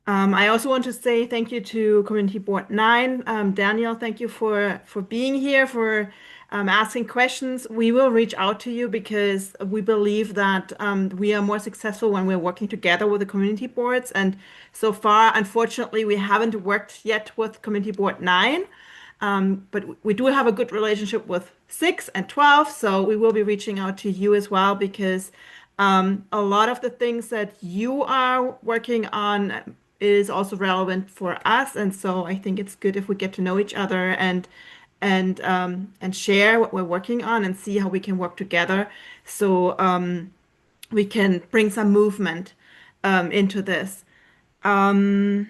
I also want to say thank you to Community Board 9. Daniel, thank you for being here, for asking questions. We will reach out to you because we believe that we are more successful when we're working together with the community boards. And so far, unfortunately, we haven't worked yet with Community Board 9. But we do have a good relationship with 6 and 12, so we will be reaching out to you as well because a lot of the things that you are working on is also relevant for us, and so I think it's good if we get to know each other and share what we're working on and see how we can work together, so we can bring some movement into this. I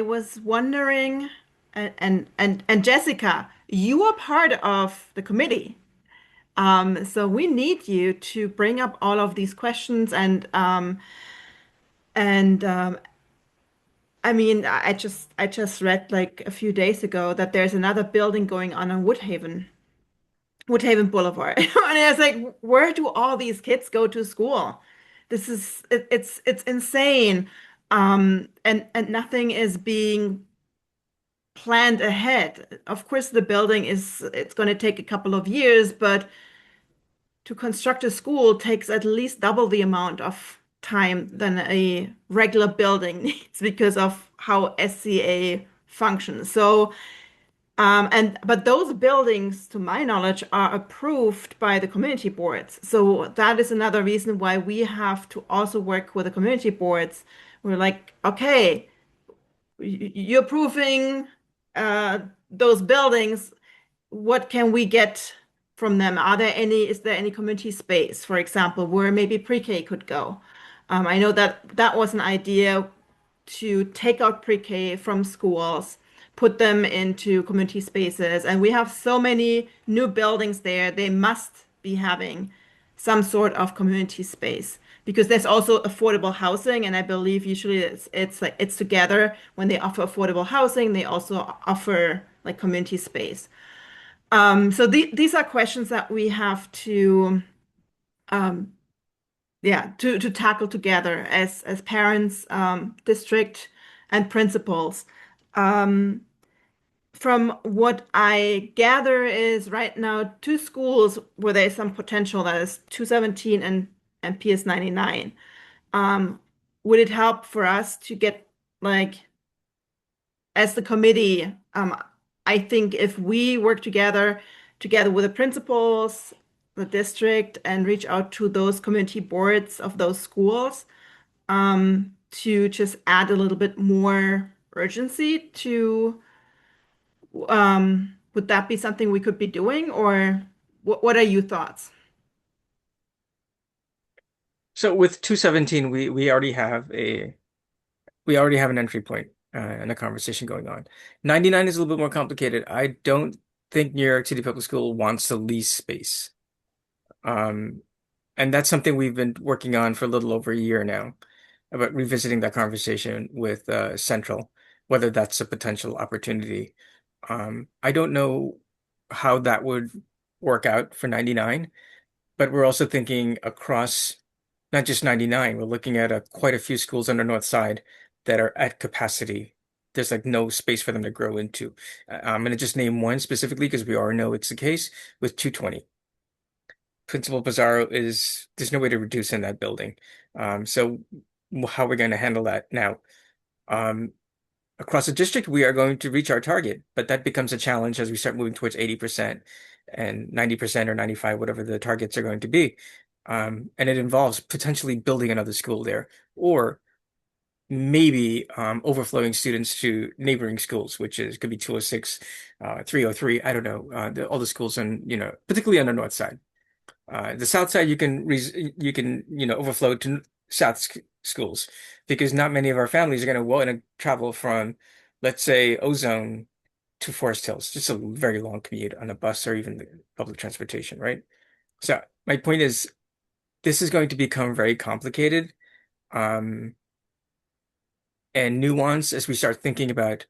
was wondering, and Jessica, you are part of the committee. So we need you to bring up all of these questions and I mean, I just read like a few days ago that there's another building going on Woodhaven Boulevard. And I was like, where do all these kids go to school? It's insane. And nothing is being planned ahead. Of course, the building it's going to take a couple of years, but to construct a school takes at least double the amount of time than a regular building needs because of how SCA functions. So, but those buildings, to my knowledge, are approved by the community boards. So that is another reason why we have to also work with the community boards. We're like, okay, you're approving those buildings. What can we get from them? Is there any community space, for example, where maybe pre-K could go? I know that was an idea to take out pre-K from schools, put them into community spaces, and we have so many new buildings there. They must be having some sort of community space because there's also affordable housing, and I believe usually it's together. When they offer affordable housing, they also offer like community space. So these are questions that we have to to tackle together as parents, district, and principals. From what I gather is right now two schools where there's some potential, that is 217 and PS 99. Would it help for us to get like as the committee? I think if we work together with the principals, the district, and reach out to those community boards of those schools, to just add a little bit more urgency to, would that be something we could be doing, or what are your thoughts? So with 217, we already have an entry point and a conversation going on. 99 is a little bit more complicated. I don't think New York City Public School wants to lease space. And that's something we've been working on for a little over a year now, about revisiting that conversation with Central. whether that's a potential opportunity. I don't know how that would work out for 99, but we're also thinking across not just 99, we're looking at quite a few schools on the north side that are at capacity. There's like no space for them to grow into. I'm going to just name one specifically because we already know it's the case with 220. Principal Pizarro there's no way to reduce in that building. So how are we going to handle that now? Across the district, we are going to reach our target, but that becomes a challenge as we start moving towards 80% and 90% or 95, whatever the targets are going to be. And it involves potentially building another school there, or maybe overflowing students to neighboring schools, which could be 206, 303. I don't know, all the schools, and particularly on the north side. The south side, you can overflow to south schools, because not many of our families are going to want to travel from, let's say, Ozone to Forest Hills. Just a very long commute on a bus or even the public transportation, right? So my point is, this is going to become very complicated and nuanced as we start thinking about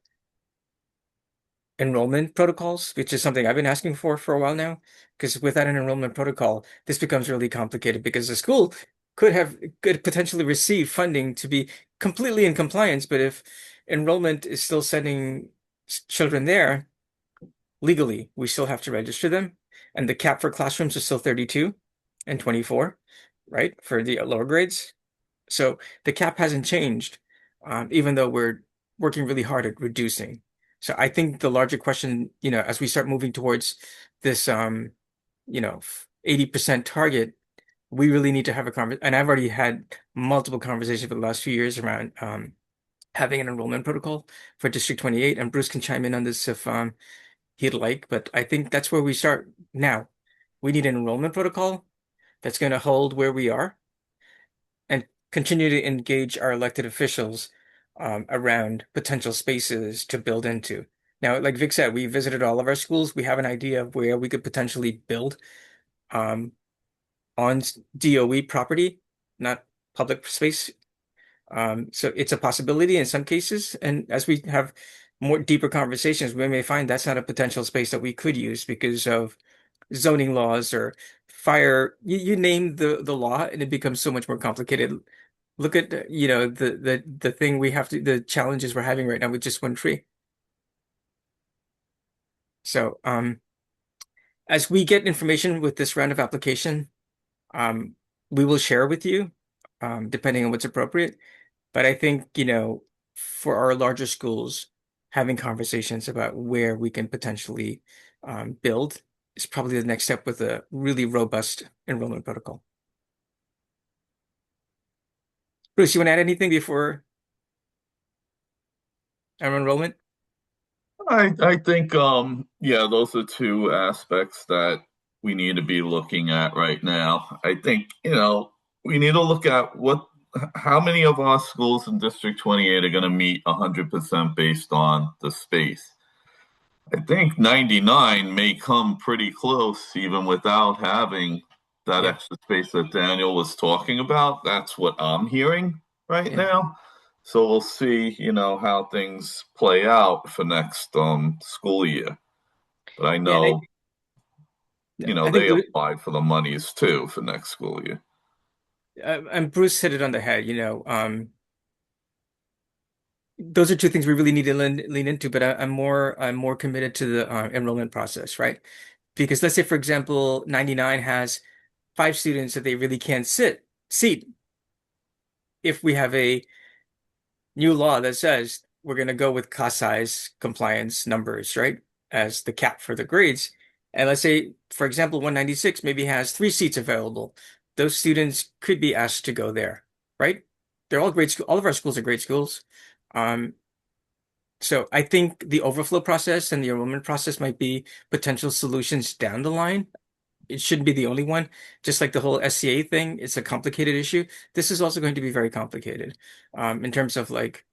enrollment protocols, which is something I've been asking for a while now. Because without an enrollment protocol, this becomes really complicated, because the school could potentially receive funding to be completely in compliance, but if enrollment is still sending children there legally, we still have to register them, and the cap for classrooms is still 32 and 24, right, for the lower grades. So the cap hasn't changed, even though we're working really hard at reducing. So I think the larger question, as we start moving towards this 80% target, we really need to have a conversation. And I've already had multiple conversations for the last few years around having an enrollment protocol for District 28. And Bruce can chime in on this if he'd like. But I think that's where we start now. We need an enrollment protocol that's going to hold where we are and continue to engage our elected officials around potential spaces to build into. Now, like Vic said, we visited all of our schools. We have an idea of where we could potentially build on DOE property, not public space. So it's a possibility in some cases. And as we have more deeper conversations, we may find that's not a potential space that we could use because of zoning laws or fire. You name the law, and it becomes so much more complicated. Look at the thing the challenges we're having right now with just one tree. So as we get information with this round of application, we will share with you, depending on what's appropriate. But I think, for our larger schools, having conversations about where we can potentially build is probably the next step with a really robust enrollment protocol. Bruce, you want to add anything before our enrollment? I think those are two aspects that we need to be looking at right now. I think we need to look at how many of our schools in District 28 are going to meet 100% based on the space. I think 99 may come pretty close even without having that extra space that Daniel was talking about. That's what I'm hearing right now. So we'll see, how things play out for next school year. But I know, they applied for the monies too for next school year. And Bruce hit it on the head, those are two things we really need to lean into, but I'm more committed to the enrollment process, right? Because let's say, for example, 99 has 5 students that they really can't seat. If we have a new law that says we're going to go with class size compliance numbers, right, as the cap for the grades, and let's say, for example, 196 maybe has 3 seats available, those students could be asked to go there, right? They're all great schools. All of our schools are great schools. So I think the overflow process and the enrollment process might be potential solutions down the line. It shouldn't be the only one. Just like the whole SCA thing, it's a complicated issue. This is also going to be very complicated in terms of like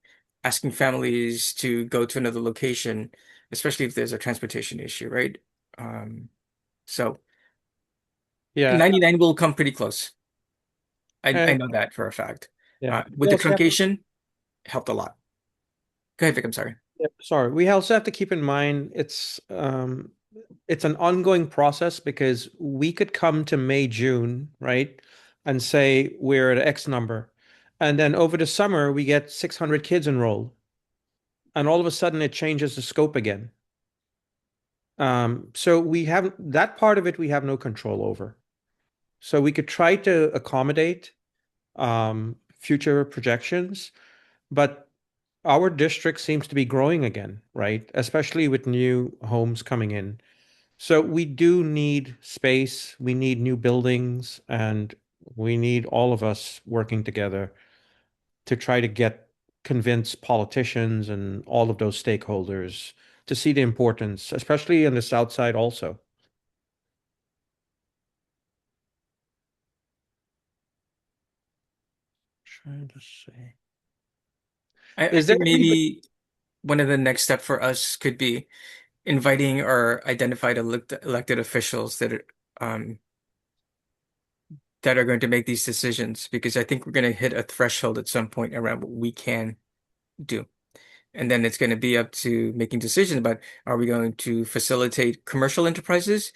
asking families to go to another location, especially if there's a transportation issue, right? So 99 will come pretty close. I know that for a fact. With the truncation, helped a lot. Go ahead, Vic. I'm sorry. Yeah, sorry, we also have to keep in mind it's an ongoing process because we could come to May, June, right? And say we're at X number. And then over the summer, we get 600 kids enrolled. And all of a sudden, it changes the scope again. So we have that part of it, we have no control over. So we could try to accommodate future projections, but our district seems to be growing again, right? Especially with new homes coming in. So we do need space, we need new buildings, and we need all of us working together to try to convince politicians and all of those stakeholders to see the importance, especially on the south side also. Trying to say. I Is there think anybody? maybe one of the next step for us could be inviting our identified elected officials that are going to make these decisions, because I think we're going to hit a threshold at some point around what we can do. And then it's going to be up to making decisions about, are we going to facilitate commercial enterprises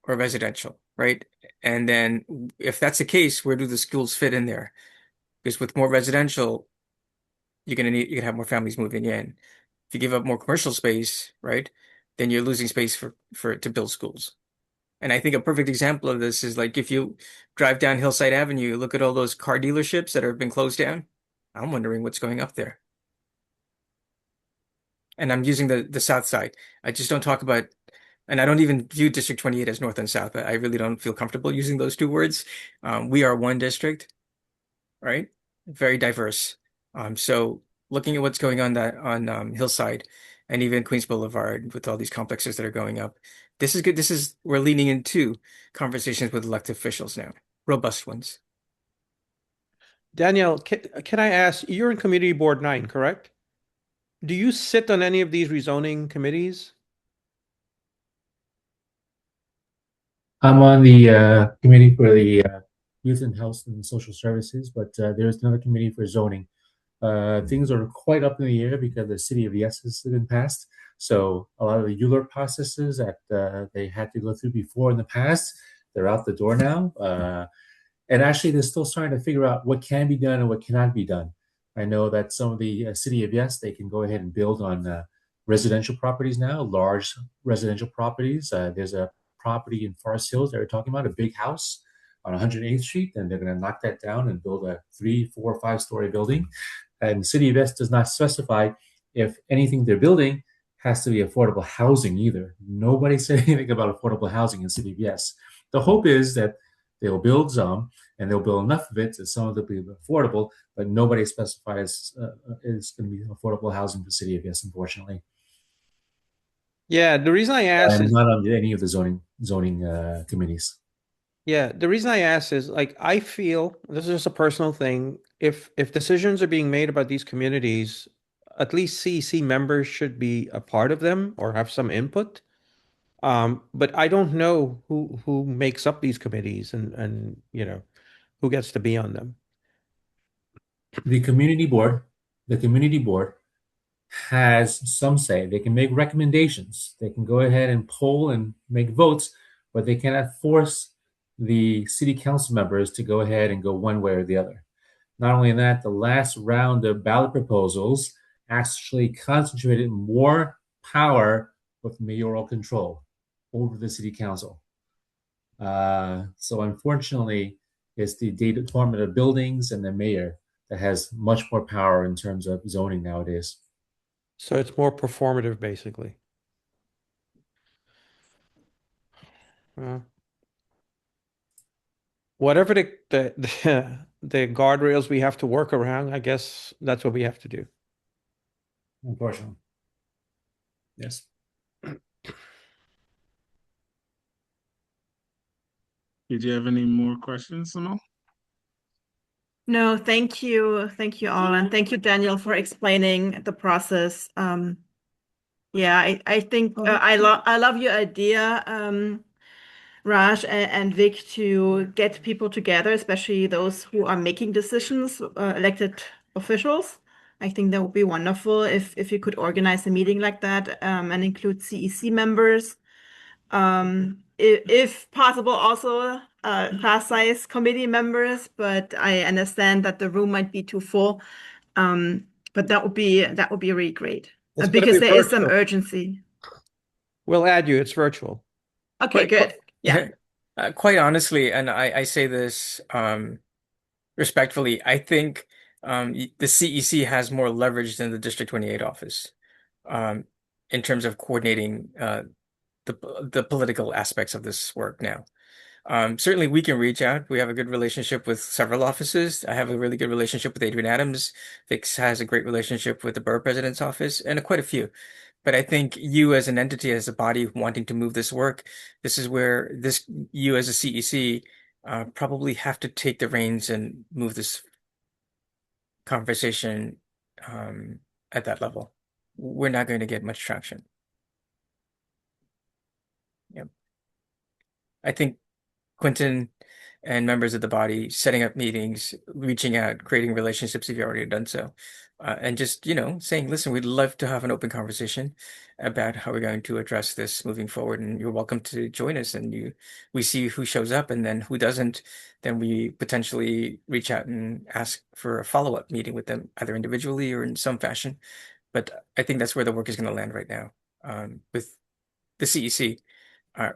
or residential, right? And then if that's the case, where do the schools fit in there? Because with more residential, you're gonna have more families moving in. If you give up more commercial space, right, then you're losing space for to build schools. And I think a perfect example of this is like if you drive down Hillside Avenue, look at all those car dealerships that have been closed down. I'm wondering what's going up there. And I'm using the south side. I just don't talk about, and I don't even view District 28 as north and south. I really don't feel comfortable using those two words. We are one district, right? Very diverse. So looking at what's going on on Hillside and even Queens Boulevard with all these complexes that are going up, this is good. We're leaning into conversations with elected officials now, robust ones. Danielle, can I ask, you're in Community Board 9, correct? Do you sit on any of these rezoning committees? I'm on the committee for the Youth and Health and Social Services, but there's another committee for zoning. Things are quite up in the air because the City of Yes has been passed. So a lot of the ULURP processes that they had to go through before in the past, they're out the door now. And actually, they're still starting to figure out what can be done and what cannot be done. I know that some of the City of Yes, they can go ahead and build on residential properties now, large residential properties. There's a property in Forest Hills that we're talking about, a big house on 108th Street, and they're going to knock that down and build a 3, 4, 5-story building. And City of Yes does not specify if anything they're building has to be affordable housing either. Nobody said anything about affordable housing in City of Yes. The hope is that they'll build some, and they'll build enough of it that some of it will be affordable, but nobody specifies it's going to be affordable housing for City of Yes, unfortunately. Yeah, the reason I asked I'm is not on any of the zoning committees. yeah, the reason I ask is like I feel this is just a personal thing. If decisions are being made about these communities, at least CEC members should be a part of them or have some input. But I don't know who makes up these committees and who gets to be on them. The community board has some say. They can make recommendations. They can go ahead and poll and make votes, but they cannot force the city council members to go ahead and go one way or the other. Not only that, the last round of ballot proposals actually concentrated more power with mayoral control over the city council. So unfortunately, it's the Department of Buildings and the mayor that has much more power in terms of zoning nowadays. So it's more performative, basically. Whatever the guardrails we have to work around, I guess that's what we have to do. Unfortunately. Yes. Did you have any more questions, Simone? No, thank you. Thank you all. And thank you, Daniel, for explaining the process. Yeah, I think I love your idea, Raj and Vic, to get people together, especially those who are making decisions, elected officials, I think that would be wonderful if you could organize a meeting like that and include CEC members. If possible, also class size committee members, but I understand that the room might be too full. But that would be really great It's gonna because be there is some virtual. urgency. We'll add you. It's virtual. Okay, good. Yeah. Quite honestly, and I say this respectfully, I think the CEC has more leverage than the District 28 office in terms of coordinating the political aspects of this work now. Certainly, we can reach out. We have a good relationship with several offices. I have a really good relationship with Adrian Adams. Vix has a great relationship with the Borough President's office, and quite a few. But I think you, as an entity, as a body wanting to move this work, this is where you, as a CEC, probably have to take the reins and move this conversation at that level. We're not going to get much traction. Yep. I think Quentin and members of the body setting up meetings, reaching out, creating relationships if you already done so, and just saying, listen, we'd love to have an open conversation about how we're going to address this moving forward, and you're welcome to join us. And we see who shows up, and then who doesn't, then we potentially reach out and ask for a follow-up meeting with them, either individually or in some fashion. But I think that's where the work is going to land right now, with the CEC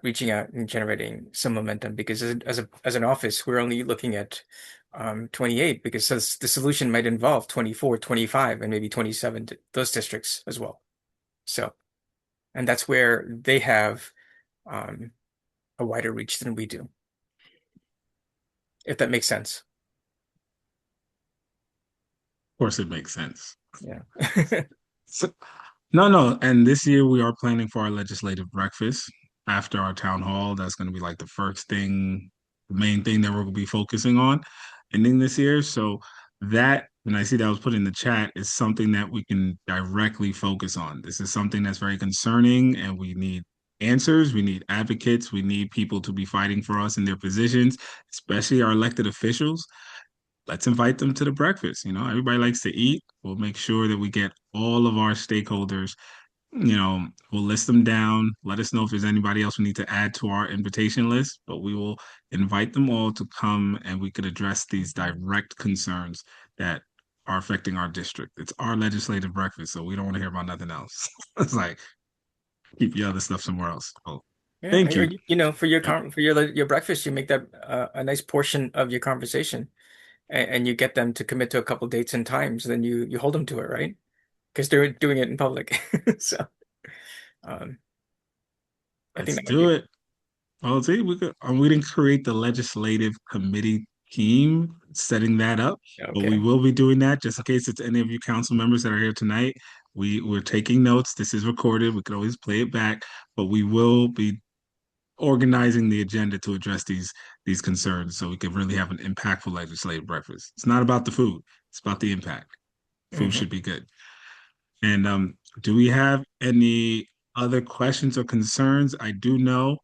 reaching out and generating some momentum, because as an office, we're only looking at 28, because the solution might involve 24, 25, and maybe 27, those districts as well. So, and that's where they have a wider reach than we do, if that makes sense. Of course, it makes sense. Yeah. No. And this year we are planning for our legislative breakfast after our town hall. That's going to be like the main thing that we're going to be focusing on ending this year. So that, and I see that was put in the chat, is something that we can directly focus on. This is something that's very concerning, and we need answers. We need advocates. We need people to be fighting for us in their positions, especially our elected officials. Let's invite them to the breakfast. Everybody likes to eat. We'll make sure that we get all of our stakeholders. We'll list them down. Let us know if there's anybody else we need to add to our invitation list, but we will invite them all to come, and we could address these direct concerns that are affecting our district. It's our legislative breakfast, so we don't want to hear about nothing else. It's like, keep your other stuff somewhere else. Oh, Yeah, thank you. For your breakfast, you make that a nice portion of your conversation, and you get them to commit to a couple dates and times. Then you hold them to it, right? Because they're doing it in public. So, I think Let's that do it. Well, see, we didn't create the legislative committee team setting that up, but we Okay. will be doing that just in case it's any of you council members that are here tonight. We're taking notes. This is recorded. We could always play it back, but we will be organizing the agenda to address these concerns so we can really have an impactful legislative breakfast. It's not about the food. It's about the impact. Food should be good. And do we have any other questions or concerns? I do know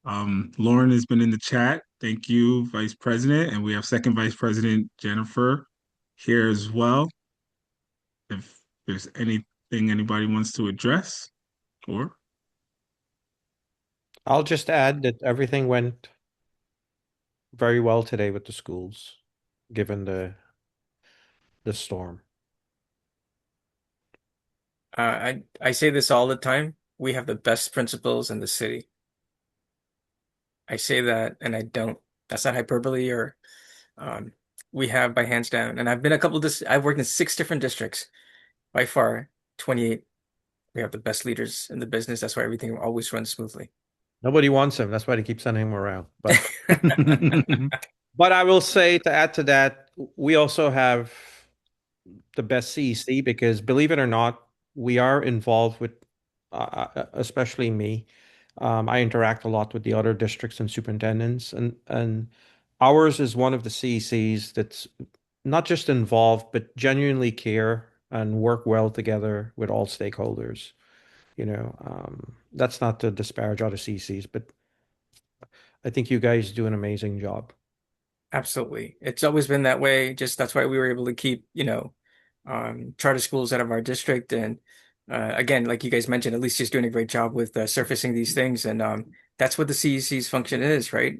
Lauren has been in the chat. Thank you, Vice President. And we have Second Vice President Jennifer here as well. If there's anything anybody wants to address, or I'll just add that everything went very well today with the schools, given the storm. I say this all the time. We have the best principals in the city. I say that, and that's not hyperbole, or we have by hands down. And I've been I've worked in 6 different districts. By far, 28, we have the best leaders in the business. That's why everything always runs smoothly. Nobody wants him. That's why they keep sending him around. But but I will say, to add to that, we also have the best CEC, because believe it or not, we are involved with, especially me. I interact a lot with the other districts and superintendents, and ours is one of the CECs that's not just involved, but genuinely care and work well together with all stakeholders. That's not to disparage other CECs, but I think you guys do an amazing job. Absolutely. It's always been that way. Just that's why we were able to keep, charter schools out of our district. And again, like you guys mentioned, Alicia's doing a great job with surfacing these things. And that's what the CEC's function is, right?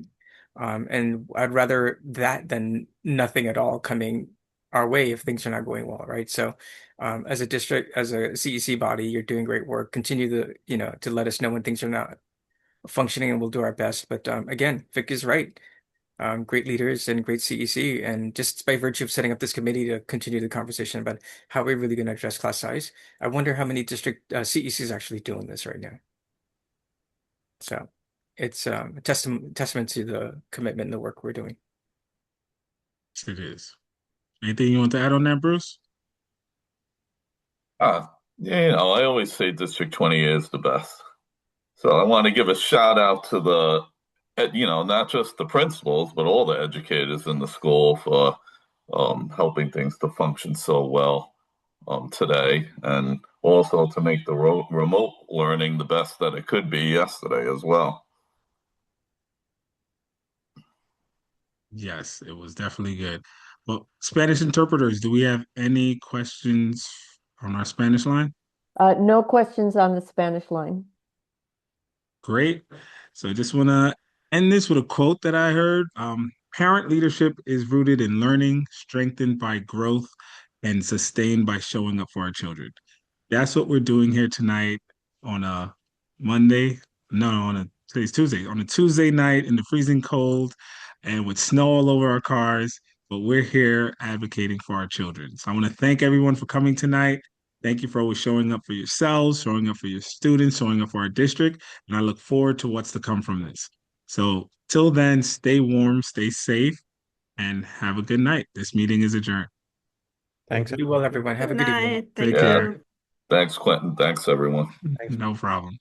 And I'd rather that than nothing at all coming our way if things are not going well, right? So as a district, as a CEC body, you're doing great work. Continue to let us know when things are not functioning, and we'll do our best. But again, Vic is right. Great leaders and great CEC, and just by virtue of setting up this committee to continue the conversation about how we're really going to address class size, I wonder how many district CECs are actually doing this right now. So it's a testament to the commitment and the work we're doing. It is. Anything you want to add on that, Bruce? Yeah, I always say District 20 is the best. So I want to give a shout out to the, not just the principals, but all the educators in the school for helping things to function so well today, and also to make the remote learning the best that it could be yesterday as well. Yes, it was definitely good. Well, Spanish interpreters, do we have any questions on our Spanish line? No questions on the Spanish line. Great. So I just want to end this with a quote that I heard. Parent leadership is rooted in learning, strengthened by growth, and sustained by showing up for our children. That's what we're doing here tonight on a Monday. No, today's Tuesday. On a Tuesday night in the freezing cold and with snow all over our cars, but we're here advocating for our children. So I want to thank everyone for coming tonight. Thank you for always showing up for yourselves, showing up for your students, showing up for our district. And I look forward to what's to come from this. So till then, stay warm, stay safe, and have a good night. This meeting is adjourned. Thanks. Be well, everyone. Have a good evening. Night. Thank Take care. you. Thanks, Quentin. Thanks, everyone. No problem.